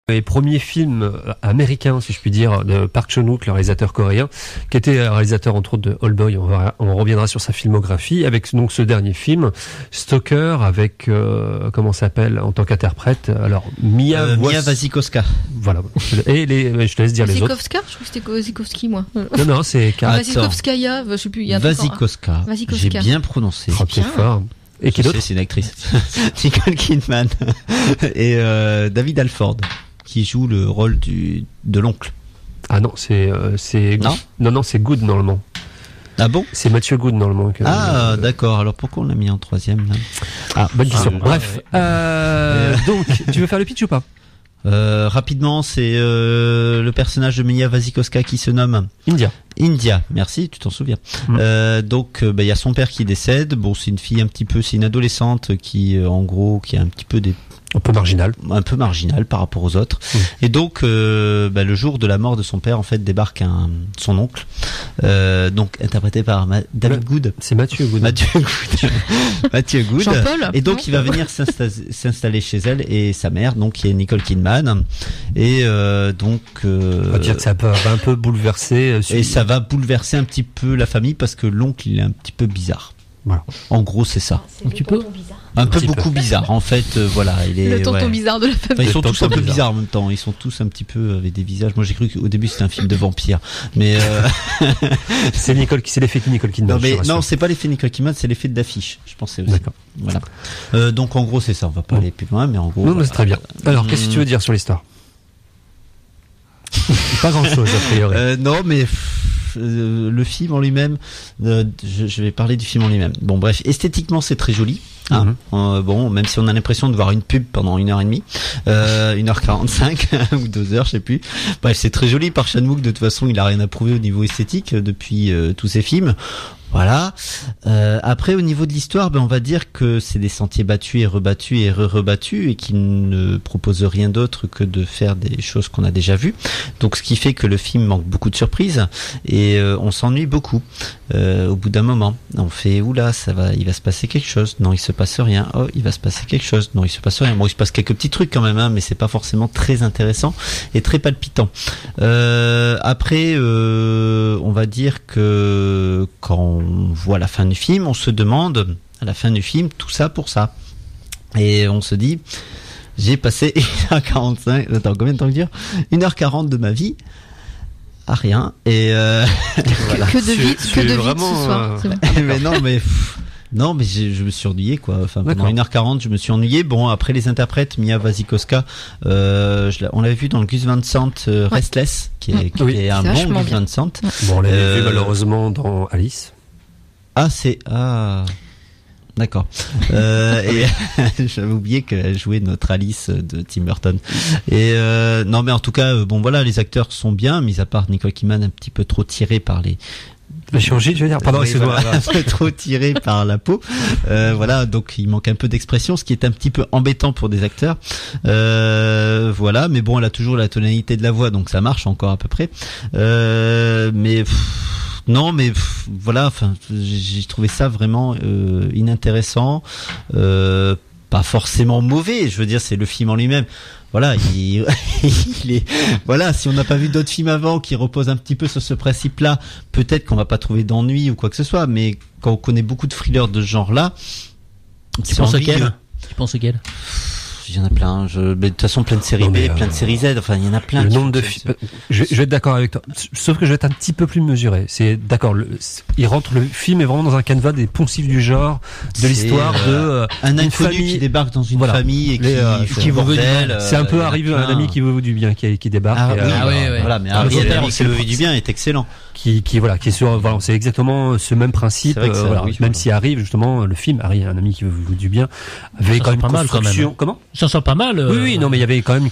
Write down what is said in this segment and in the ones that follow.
les premiers films américains, si je puis dire, de Park Chan-wook, le réalisateur coréen, qui était réalisateur entre autres de Old Boy. On reviendra sur sa filmographie avec donc ce dernier film, Stalker, avec comment s'appelle en tant qu'interprète. Alors Mia Wasikowska. Voilà. Et je te laisse dire les autres. Wasikowska, je crois que c'était Wasikowski, moi. Non, c'est Wasikowskaya, je sais plus. Il y a Wasikowska. J'ai bien prononcé. C'est fort. Et qui d'autre? C'est une actrice. Nicole Kidman et David Alford, qui joue le rôle de l'oncle. Ah non, c'est non, c'est Good normalement. Ah bon? C'est Mathieu Good normalement. D'accord. Alors pourquoi on l'a mis en troisième là? Ah, bonne question. Bref. Ouais. Donc, tu veux faire le pitch ou pas? Rapidement, c'est le personnage de Mia Wasikowska qui se nomme India, merci, tu t'en souviens. Donc, il y a son père qui décède. Bon, c'est une adolescente qui, en gros, qui a un petit peu un peu marginal par rapport aux autres. Et donc, le jour de la mort de son père, en fait, débarque son oncle, donc interprété par David Good. C'est Mathieu Good. Mathieu Good. Jean-Paul. Et donc, il va venir s'installer chez elle et sa mère, donc qui est Nicole Kidman. Et donc, on va dire que ça va un peu bouleverser. Et ça va bouleverser un petit peu la famille parce que l'oncle, il est un petit peu bizarre. Voilà. En gros, c'est ça. Un petit peu. Beaucoup bizarre. En fait, voilà, il est le tonton bizarre de la famille. Enfin, ils sont tous un peu bizarres en même temps. Ils sont tous un petit peu avec des visages. Moi, j'ai cru qu'au début c'était un film de vampire, mais c'est l'effet de Nicole Kidman. Non, c'est pas l'effet Nicole Kidman, c'est l'effet d'affiche. Je pensais aussi. D'accord. Voilà. Donc en gros, c'est ça. On va pas aller plus loin, mais en gros. Non, mais c'est très bien. Alors, qu'est-ce que tu veux dire sur l'histoire? Pas grand-chose a priori. Non, mais. Le film en lui-même, je vais parler du film en lui-même. Bon, bref, esthétiquement c'est très joli. Bon, même si on a l'impression de voir une pub pendant 1h30, 1h45 ou 2h, je sais plus. Bref, c'est très joli par Chan-wook. De toute façon, il a rien à prouver au niveau esthétique depuis tous ses films. Voilà. Après, au niveau de l'histoire, on va dire que c'est des sentiers battus et rebattus et rebattus et qui ne proposent rien d'autre que de faire des choses qu'on a déjà vues. Donc, ce qui fait que le film manque beaucoup de surprises et on s'ennuie beaucoup. Au bout d'un moment, on fait oula, il va se passer quelque chose. Non, il se passe rien. Oh, il va se passer quelque chose. Non, il se passe rien. Bon, il se passe quelques petits trucs quand même, mais c'est pas forcément très intéressant et très palpitant. Après, on va dire que quand on voit la fin du film, on se demande à la fin du film tout ça pour ça. Et on se dit, j'ai passé 1h45, attends, combien de temps dire 1h40 de ma vie à rien. Et voilà. Que de vite ce soir. Mais non, mais je me suis ennuyé quoi. Enfin, pendant 1h40, je me suis ennuyé. Bon, après les interprètes, Mia Wasikowska, on l'avait vu dans le Gus Van Sant Restless, qui est un bon Gus Van Sant. Bon, on l'avait vu malheureusement dans Alice. D'accord. Et j'avais oublié qu'elle jouait notre Alice de Tim Burton. Et non, mais en tout cas, voilà, les acteurs sont bien, mis à part Nicole Kidman un petit peu trop tirée par la chirurgie, je veux dire, pardon, excuse-moi. Un peu trop tiré par la peau. Voilà, donc il manque un peu d'expression, ce qui est un petit peu embêtant pour des acteurs. Voilà, mais bon, elle a toujours la tonalité de la voix, donc ça marche encore à peu près. Voilà, enfin, j'ai trouvé ça vraiment inintéressant, pas forcément mauvais. Je veux dire, c'est le film en lui-même. Voilà, il est, voilà, si on n'a pas vu d'autres films avant qui reposent un petit peu sur ce principe-là, peut-être qu'on va pas trouver d'ennui ou quoi que ce soit, mais quand on connaît beaucoup de thrillers de ce genre-là, tu penses auquel? Il y en a plein. De toute façon, plein de séries B, plein de séries Z. Enfin, il y en a plein. Le nombre de films. Je vais être d'accord avec toi. Sauf que je vais être un petit peu plus mesuré. C'est d'accord. Le film est vraiment dans un canevas des poncifs du genre, de l'histoire de un inconnu qui débarque dans une famille et qui vous veut du bien. C'est un peu arrivé un ami qui veut du bien, qui débarque. Voilà, mais Ariel qui veut du bien est excellent. Qui est sur, voilà, c'est exactement ce même principe. Même s'il arrive justement le film, un ami qui veut du bien, avait quand même une construction. Comment? Ça sent pas mal. Oui, non, mais il y avait quand même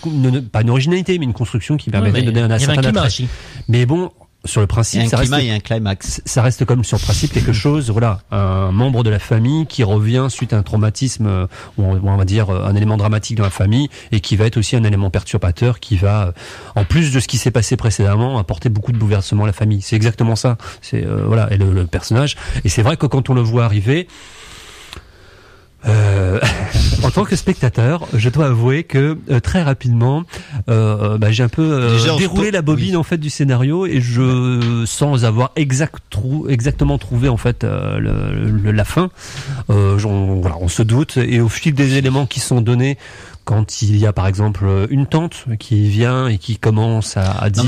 pas une originalité, mais une construction qui permettait de donner un certain attrait. Mais bon, sur le principe, il y a un climat et un climax. Ça reste comme sur le principe quelque chose, voilà, un membre de la famille qui revient suite à un traumatisme, ou on va dire un élément dramatique dans la famille, et qui va être aussi un élément perturbateur qui va, en plus de ce qui s'est passé précédemment, apporter beaucoup de bouleversements à la famille. C'est exactement ça. C'est voilà, et le personnage. Et c'est vrai que quand on le voit arriver, En tant que spectateur, je dois avouer que très rapidement, j'ai un peu déroulé la bobine en fait du scénario et sans avoir exactement trouvé en fait la fin. On se doute et au fil des éléments qui sont donnés. Quand il y a par exemple une tante qui vient et qui commence à dire,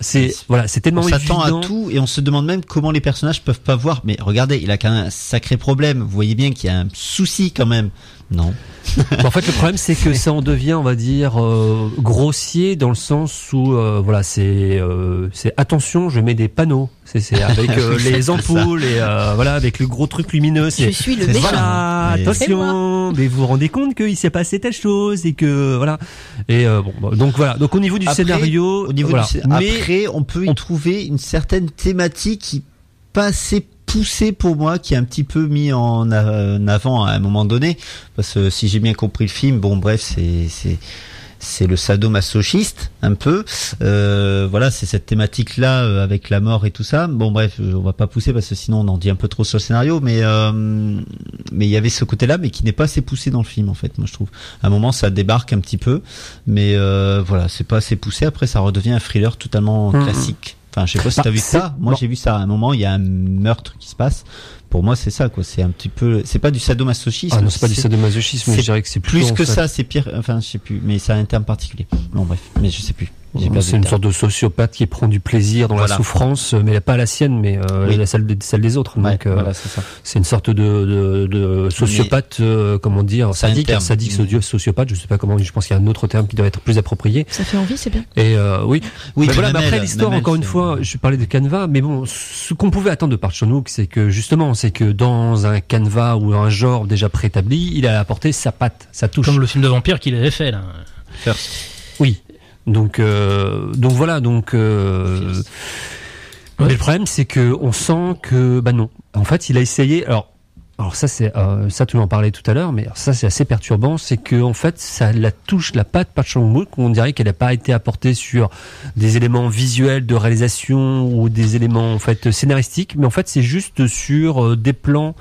c'est tellement évident. On s'attend à tout et on se demande même comment les personnages peuvent pas voir. Mais regardez, il a quand même un sacré problème. Vous voyez bien qu'il y a un souci quand même. Non. En fait, le problème c'est que ça en devient, on va dire, grossier dans le sens où c'est attention, je mets des panneaux. C'est avec les ampoules et avec le gros truc lumineux. Je suis le méchant. Voilà, attention. Mais vous vous rendez compte qu'il s'est passé telle chose et que voilà. Et donc voilà. Donc au niveau du scénario, après on peut y trouver une certaine thématique qui pas assez poussé pour moi, qui est un petit peu mis en avant à un moment donné, parce que si j'ai bien compris le film, c'est le sadomasochiste un peu, c'est cette thématique là avec la mort et tout ça. Bon bref, on va pas pousser parce que sinon on en dit un peu trop sur le scénario, mais il y avait ce côté là, mais qui n'est pas assez poussé dans le film en fait, moi je trouve. À un moment ça débarque un petit peu, mais c'est pas assez poussé. Après ça redevient un thriller totalement classique. Enfin, je sais pas si t'as vu ça. Moi, j'ai vu ça. À un moment, il y a un meurtre qui se passe. Pour moi, c'est ça, quoi. C'est un petit peu, c'est pas du sadomasochisme. Ah non, c'est pas du sadomasochisme, je dirais que c'est plus que ça, c'est pire. Enfin, je sais plus, mais c'est un terme particulier. Non, bref, mais je sais plus. C'est une sorte de sociopathe qui prend du plaisir dans la souffrance, mais pas la sienne, mais celle des autres. Donc, c'est ça. C'est une sorte de sociopathe, comment dire, sadique, sociopathe. Je sais pas comment. Je pense qu'il y a un autre terme qui doit être plus approprié. Ça fait envie, c'est bien. Et oui. Mais voilà. Mais après l'histoire, encore une fois, je parlais de Canva, mais bon, ce qu'on pouvait attendre de Park Chan-wook, c'est que dans un Canva ou un genre déjà préétabli, il a apporté sa patte, sa touche. Comme le film de vampire qu'il avait fait là. Oui. Donc voilà. Mais le problème, c'est que on sent que non. En fait, il a essayé. Alors ça c'est ça tu en parlais tout à l'heure, mais ça c'est assez perturbant, c'est que en fait ça la touche, la patte Park Chan-wook, on dirait qu'elle n'a pas été apportée sur des éléments visuels de réalisation ou des éléments en fait scénaristiques, mais en fait c'est juste sur des plans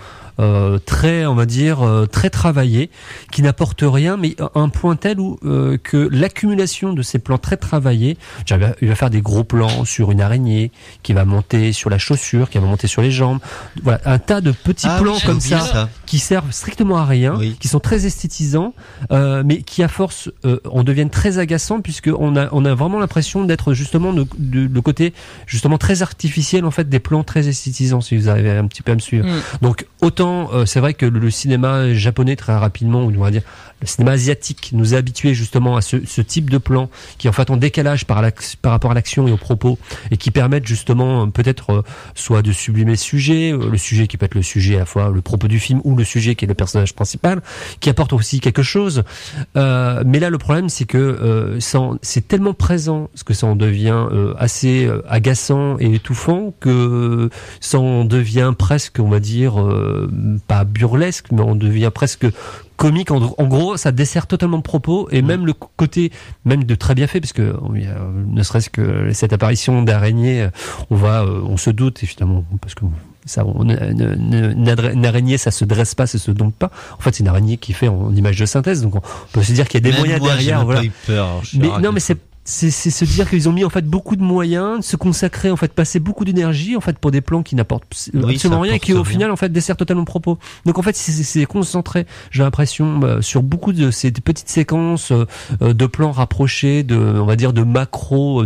très, on va dire, très travaillés, qui n'apportent rien, mais à un point tel où que l'accumulation de ces plans très travaillés, il va faire des gros plans sur une araignée, qui va monter sur la chaussure, qui va monter sur les jambes, voilà, un tas de petits plans comme ça, qui servent strictement à rien, qui sont très esthétisants, mais qui à force on deviennent très agaçants, puisque on a vraiment l'impression d'être justement le côté justement très artificiel en fait des plans très esthétisants, si vous arrivez un petit peu à me suivre. Donc autant c'est vrai que le cinéma japonais très rapidement, ou on va dire le cinéma asiatique, nous a habitués justement à ce type de plan qui en fait en décalage par rapport à l'action et aux propos, et qui permettent justement peut-être soit de sublimer le sujet qui peut être le sujet à la fois le propos du film ou le sujet qui est le personnage principal, qui apporte aussi quelque chose. Mais là le problème c'est que c'est tellement présent, parce que ça en devient assez agaçant et étouffant, que ça en devient presque, on va dire, pas burlesque, mais on devient presque comique. En gros, ça dessert totalement le propos, et même le côté même de très bien fait, parce que ne serait-ce que cette apparition d'araignée, on se doute évidemment, parce que ça, une araignée, ça se dresse pas, ça se dompte pas. En fait, c'est une araignée qui fait en image de synthèse, donc on peut se dire qu'il y a des moyens derrière. Voilà. Mais c'est se dire qu'ils ont mis en fait beaucoup de moyens, se consacrer en fait, passer beaucoup d'énergie en fait pour des plans qui n'apportent absolument rien, et qui au final en fait desserrent totalement le propos. Donc en fait c'est concentré, j'ai l'impression, sur beaucoup de ces petites séquences de plans rapprochés, on va dire de macro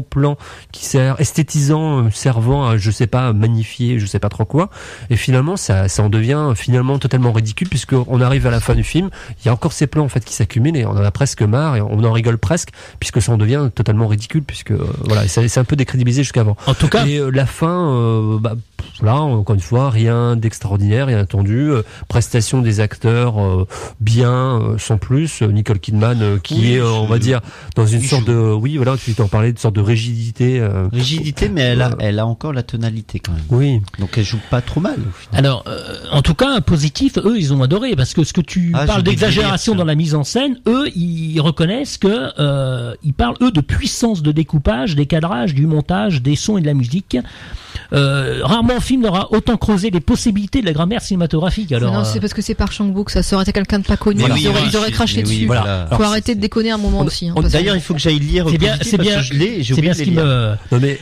plans qui servent esthétisant, servant à, je sais pas, magnifier, je sais pas trop quoi. Et finalement ça en devient finalement totalement ridicule, puisque on arrive à la fin du film, il y a encore ces plans en fait qui s'accumulent, et on en a presque marre, et on en rigole presque, puisque ça en devient totalement ridicule, puisque voilà, c'est un peu décrédibilisé jusqu'avant. En tout cas, et la fin, là encore une fois, rien d'extraordinaire, rien attendu. Prestation des acteurs bien, sans plus. Nicole Kidman qui est, on va dire, dans une sorte de, tu t'en parlais, de sorte de rigidité. Rigidité, mais elle a encore la tonalité quand même. Oui. Donc elle joue pas trop mal. Au final. Alors, en tout cas, positif, eux, ils ont adoré, parce que ce que tu parles d'exagération dans la mise en scène, eux, ils reconnaissent que ils parlent parlent, eux, de puissance de découpage, des cadrages, du montage, des sons et de la musique. Rarement un film n'aura autant creusé les possibilités de la grammaire cinématographique. Alors, non, c'est parce que c'est par Chang-wook, ça aurait été quelqu'un de pas connu. Voilà. Ils auraient craché dessus. Voilà. Faut arrêter de déconner un moment aussi. D'ailleurs, il faut que j'aille lire. C'est bien, c'est bien, je l'ai. J'ai c'est bien oublié ce de qui les lire. me.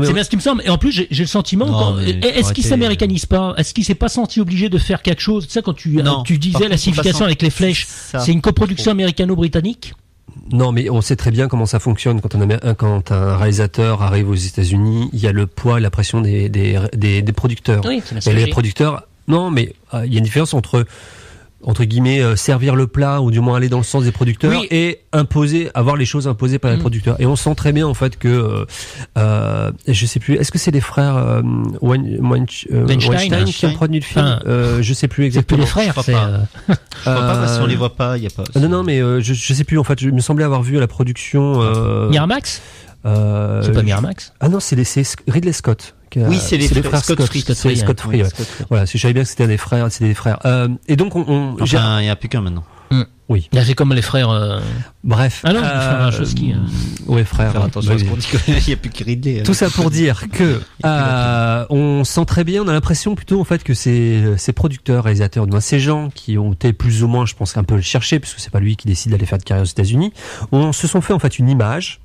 C'est bien ce qui me semble. Et en plus, j'ai le sentiment, est-ce qu'il s'américanise pas? Est-ce qu'il s'est pas senti obligé de faire quelque chose? Tu sais, quand tu disais la signification avec les flèches, c'est une coproduction américano-britannique? Non, mais on sait très bien comment ça fonctionne quand un réalisateur arrive aux États-Unis. Il y a le poids et la pression des producteurs. Oui, et les producteurs, non, mais il y a une différence entre guillemets servir le plat ou du moins aller dans le sens des producteurs et avoir les choses imposées par les producteurs. Et on sent très bien en fait que je sais plus, est-ce que c'est les frères Weinstein qui ont produit le film? Je sais plus exactement. C'est plus les frères, je crois pas parce qu'on les voit pas, il y a pas. Non, mais je sais plus en fait, je me semblais avoir vu à la production Miramax. C'est pas Miramax. Ah non, c'est Ridley Scott. Oui, c'est les frères Scott Free. C'est Scott Free. Voilà, je savais bien que c'était des frères, c'est des frères. Et donc il y a plus qu'un maintenant. Oui. Là, c'est comme les frères. Bref. Ah non, les frères Wachowski. Ouais, frère. Faire attention à ce qu'on dit. Il n'y a plus que Ridley. Tout ça pour dire que on sent très bien, on a l'impression plutôt en fait que ces producteurs, réalisateurs, ces gens qui ont été plus ou moins, je pense, un peu le chercher, puisque c'est pas lui qui décide d'aller faire de carrière aux États-Unis, se sont fait en fait une image.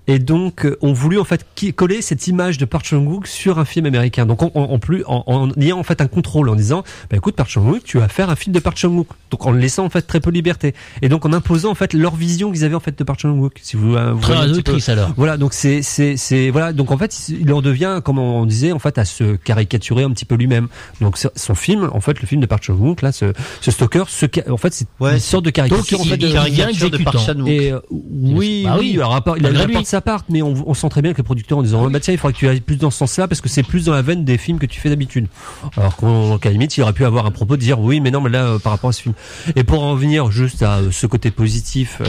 Et donc, on voulu en fait coller cette image de Park Chan-wook sur un film américain. Donc, en ayant en fait un contrôle, en disant, bah écoute, Park Chan-wook, tu vas faire un film de Park Chan-wook. Donc, en laissant en fait très peu de liberté. Et donc, en imposant en fait leur vision qu'ils avaient en fait de Park Chan-wook. Si vous très réductrice alors. Voilà, donc voilà. Donc, en fait, il en devient, comme on disait, en fait, à se caricaturer un petit peu lui-même. Donc, son film, en fait, le film de Park Chan-wook, là, ce Stalker, en fait, c'est une sorte de caricature en fait de Park Chan-wook. Et oui, il rapporte sa part, mais on sent très bien que le producteur en disant bah tiens, il faudrait que tu ailles plus dans ce sens-là parce que c'est plus dans la veine des films que tu fais d'habitude. Alors qu'à la limite, il aurait pu avoir un propos de dire oui, mais non, mais là par rapport à ce film. Et pour en venir juste à ce côté positif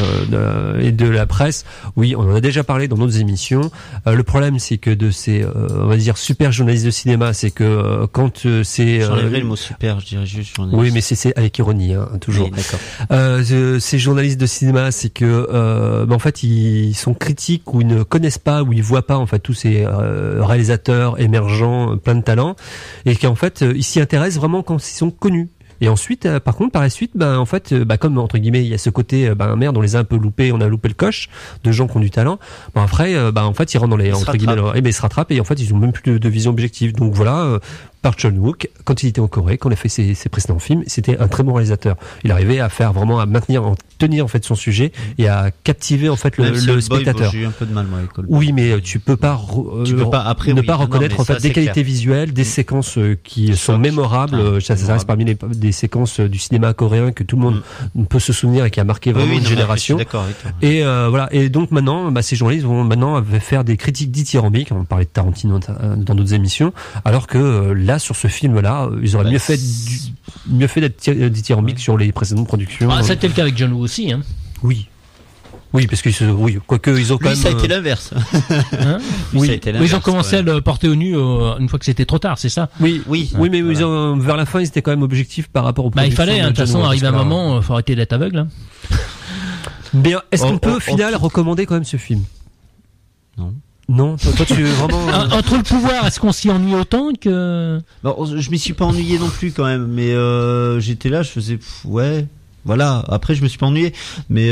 et de la presse, oui, on en a déjà parlé dans d'autres émissions. Le problème, c'est que de ces on va dire super journalistes de cinéma, c'est que quand c'est j'enlèverais le mot super, je dirais juste journaliste. Oui, mais c'est avec ironie, hein, toujours. Oui, d'accord. Ces journalistes de cinéma, c'est que en fait ils sont critiques ou ils ne connaissent pas ou ils voient pas en fait tous ces réalisateurs émergents, plein de talent, et qu'en fait ils s'y intéressent vraiment quand ils sont connus. Et ensuite, par contre, par la suite, en fait, comme entre guillemets, il y a ce côté, merde, on les a un peu loupés, on a loupé le coche de gens qui ont du talent. Après, en fait, ils rentrent dans les entre guillemets, ils se rattrapent et en fait, ils ont même plus de vision objective. Donc voilà. Park Chan-wook, quand il était en Corée, quand il a fait ses précédents films, c'était un très bon réalisateur. Il arrivait à faire vraiment, à tenir en fait son sujet et à captiver en fait le spectateur. J'ai eu un peu de mal moi avec Old Oui, mais tu peux pas après ne pas reconnaître en fait des qualités visuelles, des séquences qui sont mémorables. Ça reste parmi des séquences du cinéma coréen que tout le monde peut se souvenir et qui a marqué vraiment une génération. D'accord avec toi. Et voilà. Et donc maintenant, ces journalistes vont maintenant faire des critiques dithyrambiques. On parlait de Tarantino dans d'autres émissions, alors que là, sur ce film-là, ils auraient mieux fait d'être dithyrambiques sur les précédentes productions. C'était le cas avec John Woo aussi, hein. Oui, parce qu'ils quoique ils ont quand même. Ça a été l'inverse. Hein ils ont commencé à le porter au nu une fois que c'était trop tard, c'est ça? Oui, mais voilà. Vers la fin, ils étaient quand même objectifs par rapport aux productions. Il fallait, de toute façon, arriver à un moment, faut arrêter d'être aveugle. Hein. Mais est-ce qu'on peut au final recommander quand même ce film? Non, toi tu vraiment. Entre le pouvoir, est-ce qu'on s'y ennuie autant que. Bon, je m'y suis pas ennuyé non plus quand même, mais j'étais là, je faisais ouais. Voilà. Après, je me suis pas ennuyé, mais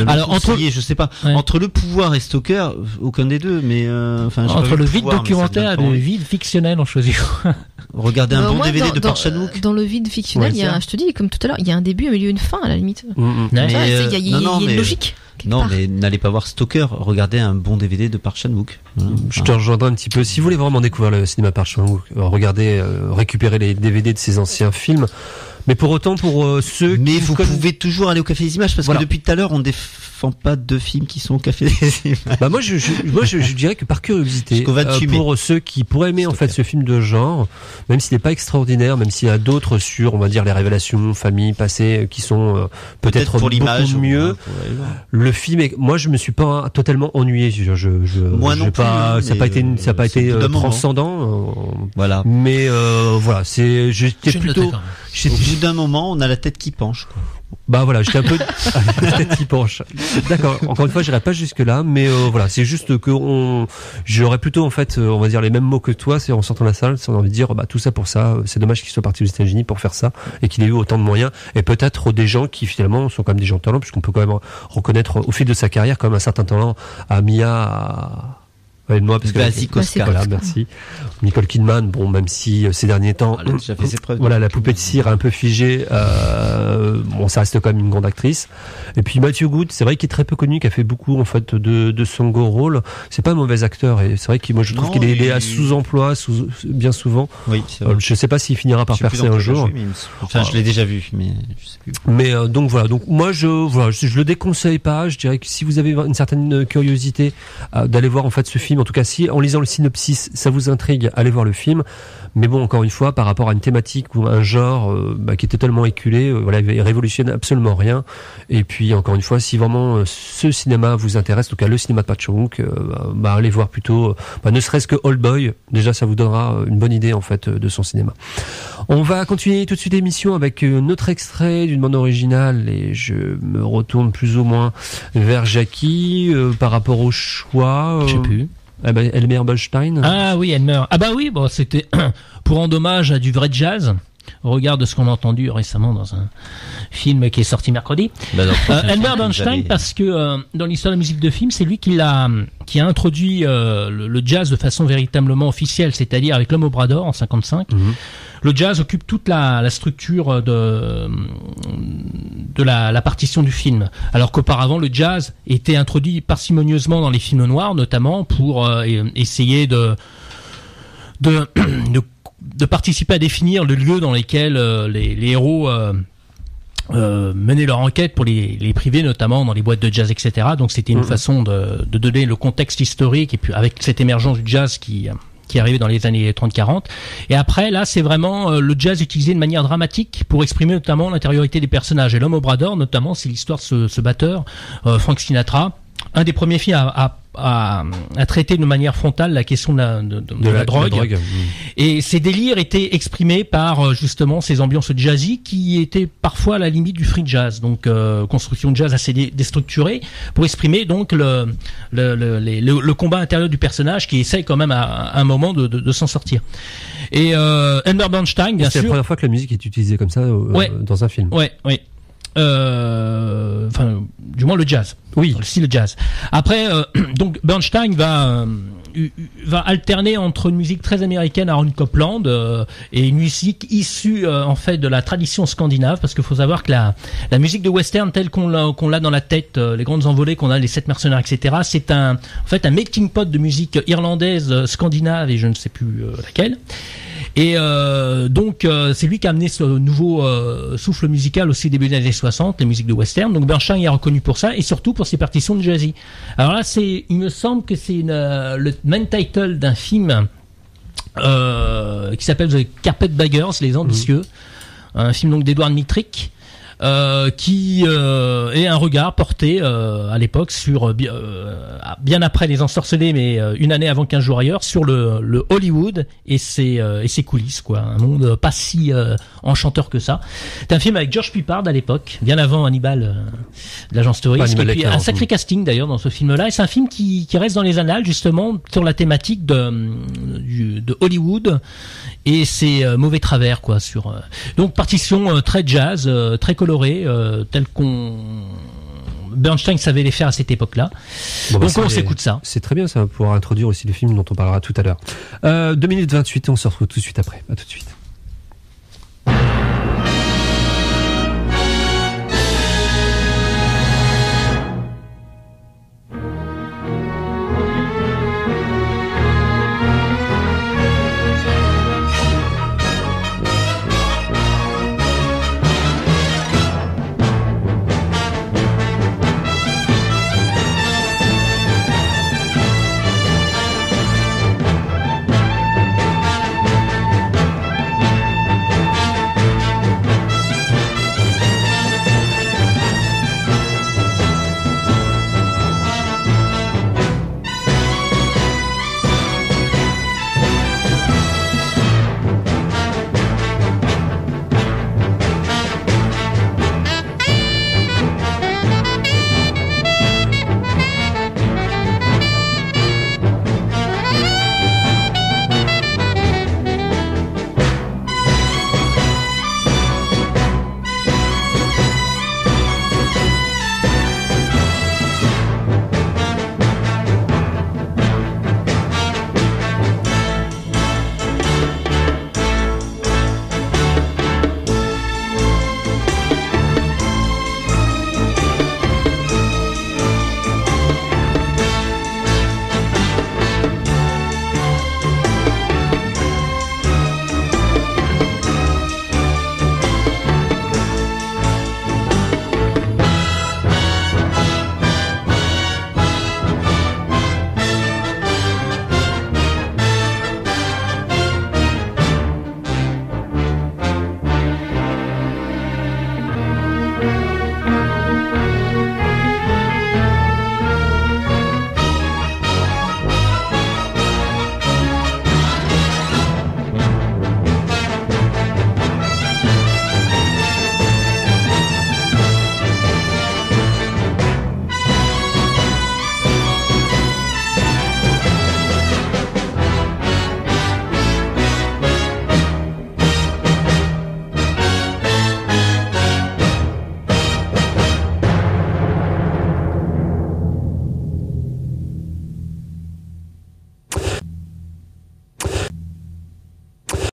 alors je sais pas. Ouais. Entre le pouvoir et Stalker, aucun des deux, mais entre le vide documentaire et le vide fictionnel, on choisit. Regardez un bon DVD de Park Chan-wook. Dans le vide fictionnel, il y a, je te dis, comme tout à l'heure, il y a un début, un milieu, une fin à la limite. Il y a une logique. Non, mais n'allez pas voir Stalker, regardez un bon DVD de Park Chan-wook. Je te rejoindrai un petit peu. Si vous voulez vraiment découvrir le cinéma Park Chan-wook, regardez, récupérez les DVD de ses anciens films. Mais pour autant, pour ceux mais vous pouvez toujours aller au Café des Images parce que depuis tout à l'heure, on défend pas de films qui sont au Café des Images. Moi, je dirais que par curiosité, pour ceux qui pourraient aimer en fait ce film de genre, même s'il n'est pas extraordinaire, même s'il y a d'autres sur, on va dire, les révélations, famille, passé, qui sont peut-être pour beaucoup l'image mieux. Le film moi, je me suis pas totalement ennuyé. Moi non plus. Ça n'a pas été transcendant. Voilà. Mais voilà, j'étais plutôt. Au bout d'un moment, on a la tête qui penche, quoi. Bah voilà, j'étais un peu tête qui penche. D'accord. Encore une fois, j'irai pas jusque là, mais voilà, c'est juste que j'aurais plutôt en fait, on va dire les mêmes mots que toi, c'est en sortant de la salle, c'est on a envie de dire tout ça pour ça. C'est dommage qu'il soit parti aux États-Unis pour faire ça et qu'il ait eu autant de moyens. Et peut-être des gens qui finalement sont quand même des gens de talent, puisqu'on peut quand même reconnaître au fil de sa carrière quand même un certain talent à Mia. Ouais, moi, parce que voilà, merci. Nicole Kidman, bon, même si ces derniers temps, elle a déjà fait ses preuves. Voilà, la poupée de cire un peu figée, bon, ça reste quand même une grande actrice. Et puis Matthew Good, c'est vrai qu'il est très peu connu, qui a fait beaucoup en fait de second rôle. C'est pas un mauvais acteur, et c'est vrai que moi je trouve qu'il est à sous-emploi, bien souvent. Oui, c'est vrai. Je sais pas s'il finira par percer un jour. Enfin, je l'ai déjà vu, mais je sais plus. Mais donc voilà, donc moi je le déconseille pas. Je dirais que si vous avez une certaine curiosité d'aller voir en fait ce film, en tout cas si en lisant le synopsis ça vous intrigue, allez voir le film. Mais bon, encore une fois, par rapport à une thématique ou un genre qui est totalement éculé, voilà, il révolutionne absolument rien. Et puis encore une fois, si vraiment ce cinéma vous intéresse, en tout cas le cinéma de Park Chan-wook, allez voir plutôt, ne serait-ce que Old Boy. Déjà, ça vous donnera une bonne idée en fait de son cinéma. On va continuer tout de suite l'émission avec un autre extrait d'une bande originale, et je me retourne plus ou moins vers Jackie par rapport au choix. Je sais plus. Elmer Bernstein. Ah oui, Elmer. Ah bah oui, bon, c'était pour rendre hommage à du vrai jazz. Au regard de ce qu'on a entendu récemment dans un film qui est sorti mercredi. Elmer Bernstein, parce que dans l'histoire de la musique de film, c'est lui qui a introduit le jazz de façon véritablement officielle, c'est-à-dire avec l'Homme au bras d'or en 55. Mm-hmm. Le jazz occupe toute la structure de la partition du film, alors qu'auparavant le jazz était introduit parcimonieusement dans les films noirs, notamment pour essayer de participer à définir le lieu dans lequel les héros menaient leur enquête pour les privés, notamment dans les boîtes de jazz, etc. Donc c'était une façon de donner le contexte historique, et puis avec cette émergence du jazz qui est arrivé dans les années 30-40. Et après, là, c'est vraiment le jazz utilisé de manière dramatique pour exprimer notamment l'intériorité des personnages. Et l'Homme au bras d'or, notamment, c'est l'histoire de ce batteur, Frank Sinatra, un des premiers films à traiter de manière frontale la question de la drogue. Et ces délires étaient exprimés par justement ces ambiances jazzy qui étaient parfois à la limite du free jazz, donc construction de jazz assez déstructurée pour exprimer donc le combat intérieur du personnage qui essaye quand même à un moment de s'en sortir. Et Elmer Bernstein, bien sûr. C'est la première fois que la musique est utilisée comme ça dans un film. Ouais. Enfin, du moins le jazz. Oui. Le style jazz. Après, donc Bernstein va alterner entre une musique très américaine, Aaron Copland, et une musique issue en fait de la tradition scandinave, parce qu'il faut savoir que la musique de western telle qu'on l'a dans la tête, les grandes envolées qu'on a, les 7 mercenaires, etc. C'est en fait un melting pot de musique irlandaise, scandinave et je ne sais plus laquelle. Et donc c'est lui qui a amené ce nouveau souffle musical aussi début des années 60, les musiques de western. Donc Bernstein est reconnu pour ça, et surtout pour ses partitions de jazzy. Alors là, il me semble que c'est le main title d'un film qui s'appelle The Carpetbaggers, les ambitieux, un film donc d'Edward Mitrick. Qui est un regard porté à l'époque sur bien après Les Ensorcelés, mais une année avant 15 jours ailleurs, sur le Hollywood et ses coulisses, quoi. Un monde pas si enchanteur que ça. C'est un film avec George Peppard à l'époque, bien avant Hannibal de l'agence touriste, et puis un sacré casting d'ailleurs dans ce film-là. Et c'est un film qui reste dans les annales justement sur la thématique de Hollywood et ses mauvais travers, quoi. Donc partition très jazz, très colorée, telle qu'on Bernstein savait les faire à cette époque-là. Donc on s'écoute ça. C'est très bien, ça va pouvoir introduire aussi le film dont on parlera tout à l'heure. 2 minutes 28, on se retrouve tout de suite après. À tout de suite.